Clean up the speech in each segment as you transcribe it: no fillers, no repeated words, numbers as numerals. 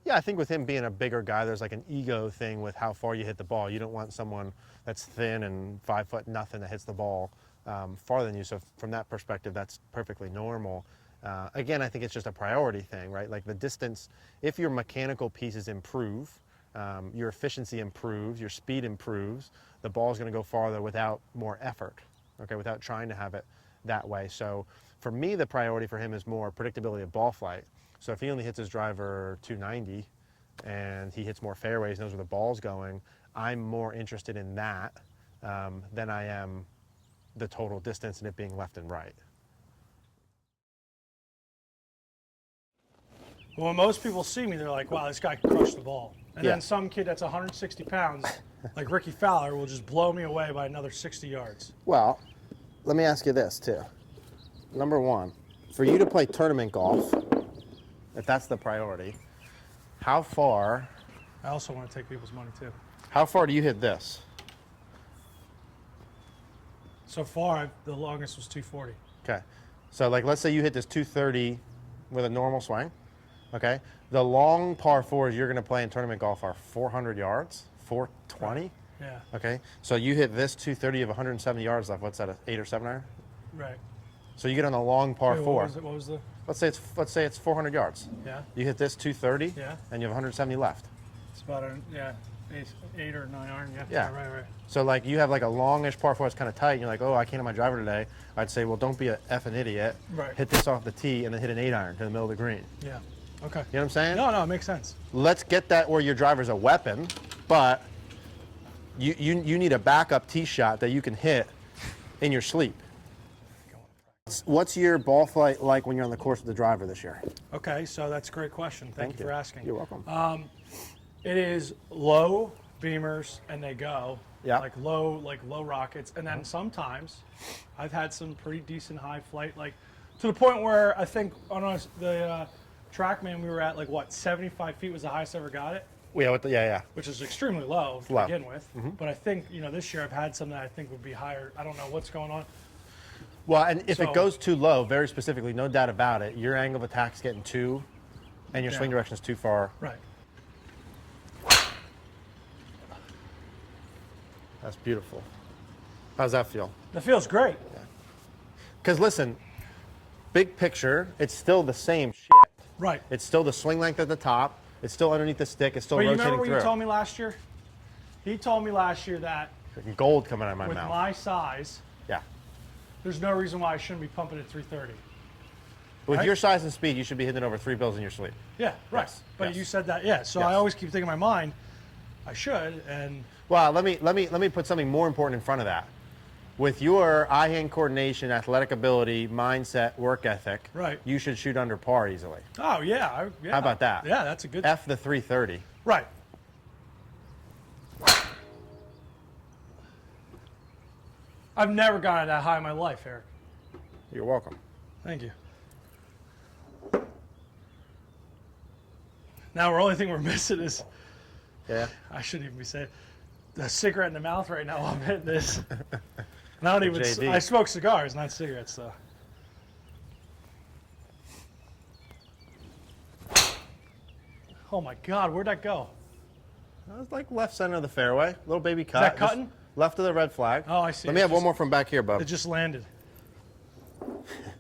Yeah, I think with him being a bigger guy, there's like an ego thing with how far you hit the ball. You don't want someone that's thin and 5 foot nothing that hits the ball farther than you. So from that perspective, that's perfectly normal. Again, I think it's just a priority thing, right? Like the distance, if your mechanical pieces improve, your efficiency improves, your speed improves, the ball's going to go farther without more effort, okay, without trying to have it that way. So for me, the priority for him is more predictability of ball flight. So if he only hits his driver 290 and he hits more fairways, knows where the ball's going, I'm more interested in that than I am the total distance and it being left and right. Well, when most people see me, they're like, wow, this guy can crush the ball. And Yeah. then some kid that's 160 pounds, like Ricky Fowler, will just blow me away by another 60 yards. Well, let me ask you this too. Number one, for you to play tournament golf, if that's the priority, how far I also want to take people's money, too. How far do you hit this? So far, the longest was 240. Okay. So like let's say you hit this 230 with a normal swing. Okay. The long par fours you're going to play in tournament golf are 400 yards, 420. Right. Yeah. Okay. So you hit this 230 of 170 yards left. What's that, an 8 or 7 iron? Right. So you get on the long par Wait, four. What was the? Let's say it's 400 yards. Yeah. You hit this 230. Yeah. And you have 170 left. It's about a, yeah, eight or 9 iron. Yeah. Yeah. Right. So like you have like a longish par four that's kind of tight, and you're like, oh, I can't hit my driver today. I'd say, well, don't be an effing idiot. Right. Hit this off the tee and then hit an 8 iron to the middle of the green. Yeah. Okay. You know what I'm saying? No, it makes sense. Let's get that where your driver's a weapon, but you need a backup tee shot that you can hit in your sleep. What's your ball flight like when you're on the course with the driver this year? Okay, so that's a great question. Thank you for asking. You're welcome. It is low beamers and they go. Yeah. Like low rockets. And then sometimes I've had some pretty decent high flight, like to the point where I think on the TrackMan we were at like what, 75 feet was the highest I ever got it. Yeah. Which is extremely low to Low. begin with. But I think, this year I've had some that I think would be higher. I don't know what's going on. Well, and if So- it goes too low, very specifically, no doubt about it, your angle of attack is getting too, and your swing Yeah. direction is too far. Right. That's beautiful. How's that feel? That feels great. Because listen, big picture, it's still the same shit. Right. It's still the swing length at the top. It's still underneath the stick. It's still But you rotating remember what through. you told me last year? He told me last year that Freaking gold coming out of my with mouth. my size, Yeah. there's no reason why I shouldn't be pumping at 330. With Right? your size and speed, you should be hitting over 3 bills in your sleep. Yeah, right. Yes, But yes. you said that, yeah. So Yes. I always keep thinking in my mind, I should, and Well, let me put something more important in front of that. With your eye-hand coordination, athletic ability, mindset, work ethic, Right. you should shoot under par easily. oh yeah, yeah. How about that? Yeah, that's a good. F the 330. Right. I've never gotten that high in my life, Eric. You're welcome. Thank you. Now, the only thing we're missing is, Yeah. I shouldn't even be saying, the cigarette in the mouth right now while I'm hitting this. And I don't even, JD. I smoke cigars, not cigarettes, though. Oh my God, where'd that go? That was like left center of the fairway. Little baby cut. that just cutting? Left of the red flag. Oh, I see. Let me It's have one just- more from back here, bub. It just landed.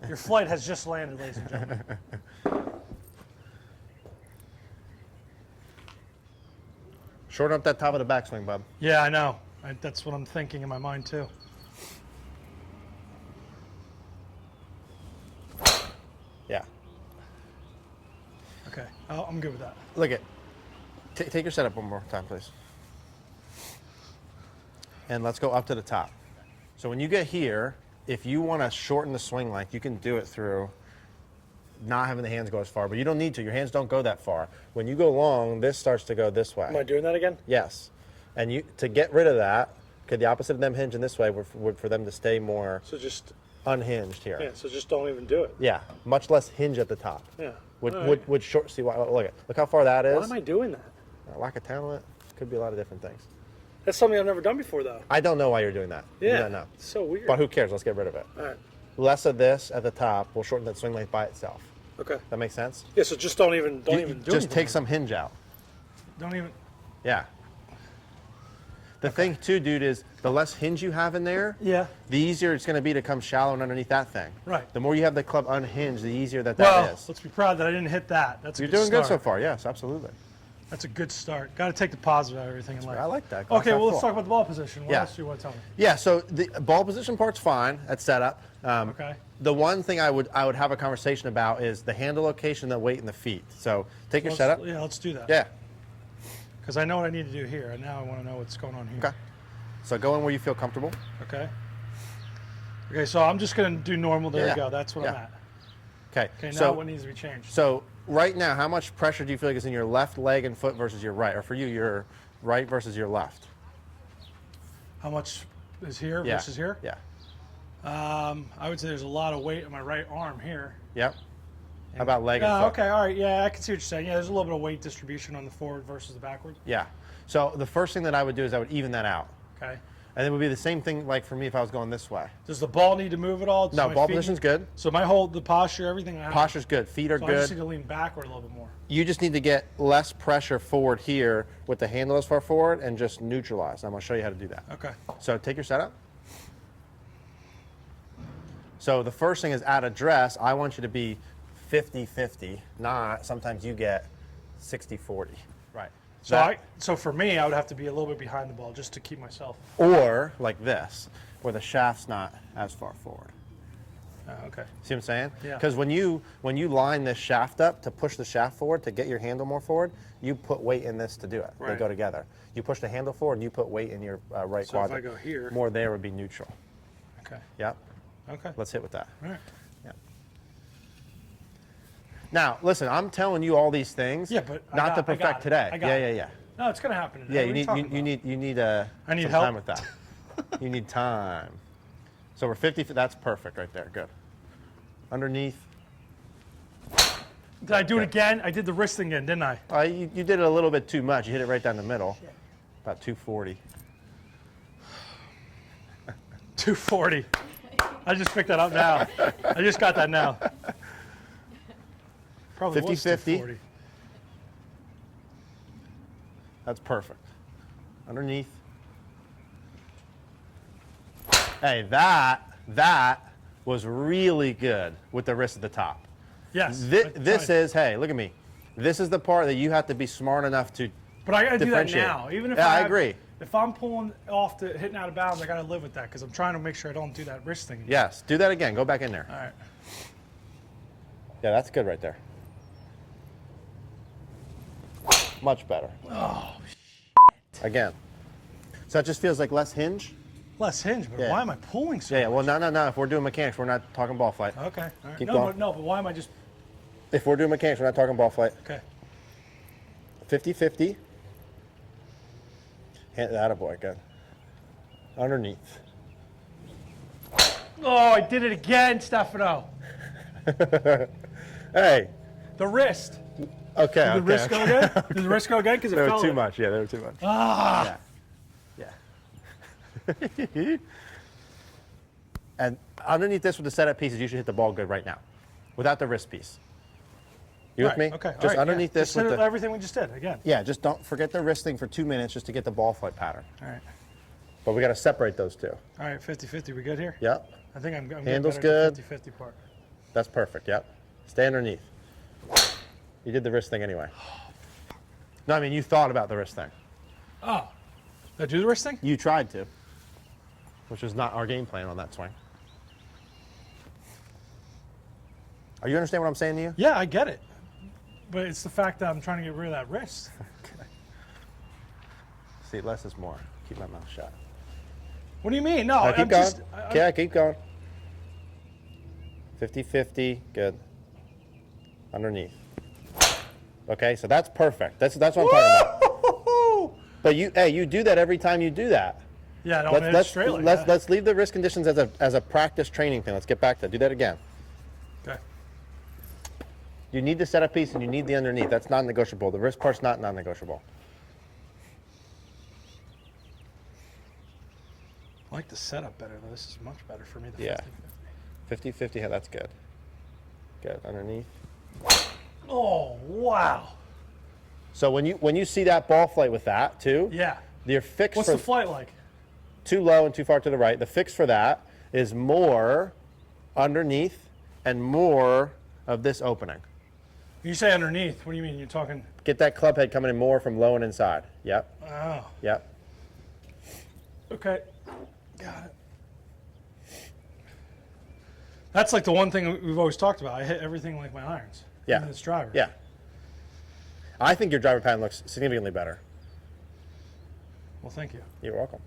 Your flight has just landed, ladies and gentlemen. Shorten up that top of the backswing, bub. Yeah, I know. That's what I'm thinking in my mind, too. Yeah. Okay, I'm good with that. Look at. Take your setup one more time, please. And let's go up to the top. So when you get here, if you want to shorten the swing length, you can do it through not having the hands go as far, but you don't need to. Your hands don't go that far. When you go long, this starts to go this way. Am I doing that again? Yes. And you to get rid of that, okay, the opposite of them hinging this way would for them to stay more So just, unhinged here. yeah, so just don't even do it. Yeah, much less hinge at the top. Yeah. Would All right. would short see why look how far that is. Why am I doing that? Lack of talent could be a lot of different things. That's something I've never done before, though. I don't know why you're doing that. You do Yeah. not know. It's so weird. But who cares? Let's get rid of it. All right. Less of this at the top will shorten that swing length by itself. Okay. That makes sense? Yeah, so just don't even do Just anything. take some hinge out. Don't even. Yeah. The thing too, dude, is the less hinge you have in there, Yeah. the easier it's going to be to come shallow and underneath that thing. Right. The more you have the club unhinged, the easier that Well, is. let's be proud that I didn't hit that. That's a You're good doing good start. so far. Yes, absolutely. That's a good start. Got to take the positive out of everything in life. I like that. Glass Okay, half well, let's full. talk about the ball position. What Yeah. else do you want to tell me? Yeah. So the ball position part's fine at setup. Okay. The one thing I would have a conversation about is the handle location, the weight, and the feet. So take your setup. Yeah, let's do that. Yeah. Because I know what I need to do here, and now I want to know what's going on here. Okay. So go in where you feel comfortable. Okay. Okay, so I'm just going to do normal. There Yeah. you go. That's what I'm Yeah. at. Okay. Okay, now So what needs to be changed? so right now, how much pressure do you feel like is in your left leg and foot versus your right, or for you, your right versus your left? How much is here Yeah. versus here? Yeah. I would say there's a lot of weight on my right arm here. Yep. How about leg and Yeah, foot? okay, all right. Yeah, I can see what you're saying. Yeah, there's a little bit of weight distribution on the forward versus the backward. Yeah. So the first thing that I would do is I would even that out. Okay. And it would be the same thing like for me if I was going this way. Does the ball need to move at all? Does No, my ball feet- position's good. So my whole, the posture, everything I have. Posture's good. Feet are So I just need good. to lean backward a little bit more. You just need to get less pressure forward here with the handle as far forward and just neutralize. I'm going to show you how to do that. Okay. So take your setup. So the first thing is at address, I want you to be 50-50, not sometimes you get 60-40. Right. So for me, I would have to be a little bit behind the ball just to keep myself. Or like this, where the shaft's not as far forward. Okay. See what I'm saying? Yeah. Because when you line this shaft up to push the shaft forward to get your handle more forward, you put weight in this to do it. They Right. go together. You push the handle forward and you put weight in your right So if quadrant. I go here. More there would be neutral. Okay. Yep. Okay. Let's hit with that. All right. Yep. Now, listen, I'm telling you all these things. Yeah, but I not got- to I got perfect it. today. I got Yeah, it. yeah, yeah. No, it's gonna happen today. Yeah, What you are need talking you about? need I need some help. time with that. You need time. So we're 50. That's perfect right there. Good. Underneath. Did I do it again? I did the wrist thing again, didn't I? You did it a little bit too much. You hit it right down the middle. About 240. 240. I just picked that up now. I just got that now. Probably 50, was 50. 240. That's perfect. Underneath. Hey, that was really good with the wrist at the top. Yes. This is, hey, look at me. This is the part that you have to be smart enough to But I gotta do that differentiate. now. Even if Yeah, I have- agree. If I'm pulling off to hitting out of bounds, I gotta live with that because I'm trying to make sure I don't do that wrist thing again. Yes, do that again. Go back in there. All right. Yeah, that's good right there. Much better. Oh, Again. So it just feels like less hinge? less hinge, but Yeah. why am I pulling so Yeah, much? well, no. If we're doing mechanics, we're not talking ball flight. Okay. All right. Keep no, going. but why am I just If we're doing mechanics, we're not talking ball flight. okay? 50-50. Attaboy, good. Underneath. Oh, I did it again, Stefano. Hey, The wrist. okay. Did the wrist go again? Did the wrist go again? Because it They fell were too in. much. Yeah, they were too much. Ah. Yeah. And underneath this with the setup pieces, you should hit the ball good right now, without the wrist piece. You with Right, me? Okay. all Just right, underneath yeah. this Just with hit the. everything we just did again. Yeah, just don't forget the wrist thing for 2 minutes just to get the ball flight pattern. All right. But we got to separate those two. All right. 50-50. We good here? Yep, I think I'm getting Handle's better at good. the 50-50 part. that's perfect. Yep. Stay underneath. You did the wrist thing anyway. No, I mean you thought about the wrist thing. Oh. Did I do the wrist thing? You tried to, which was not our game plan on that swing. Are you understand what I'm saying to you? Yeah, I get it. But it's the fact that I'm trying to get rid of that wrist. See, less is more. Keep my mouth shut. What do you mean? No, Keep I'm going. just. Yeah, keep going. 50-50, good. Underneath. Okay, so that's perfect. That's what I'm talking about. But you do that every time you do that. Yeah, don't hit it straight like that. Let's leave the wrist conditions as a practice training thing. Let's get back to that. Do that again. Okay. You need the setup piece and you need the underneath. That's non-negotiable. The wrist part's not non-negotiable. I like the setup better, though. This is much better for me. The Yeah. 50-50. 50-50, yeah, that's good. Good. Underneath. Oh, wow. So when you see that ball flight with that too, Yeah. your fix What's for the flight like? too low and too far to the right, the fix for that is more underneath and more of this opening. You say underneath. What do you mean? You're talking. Get that club head coming in more from low and inside. Yep. Oh. Yep. Okay. Got it. That's like the one thing we've always talked about. I hit everything like my irons. Yeah. In this driver. Yeah. I think your driver pattern looks significantly better. Well, thank you. You're welcome.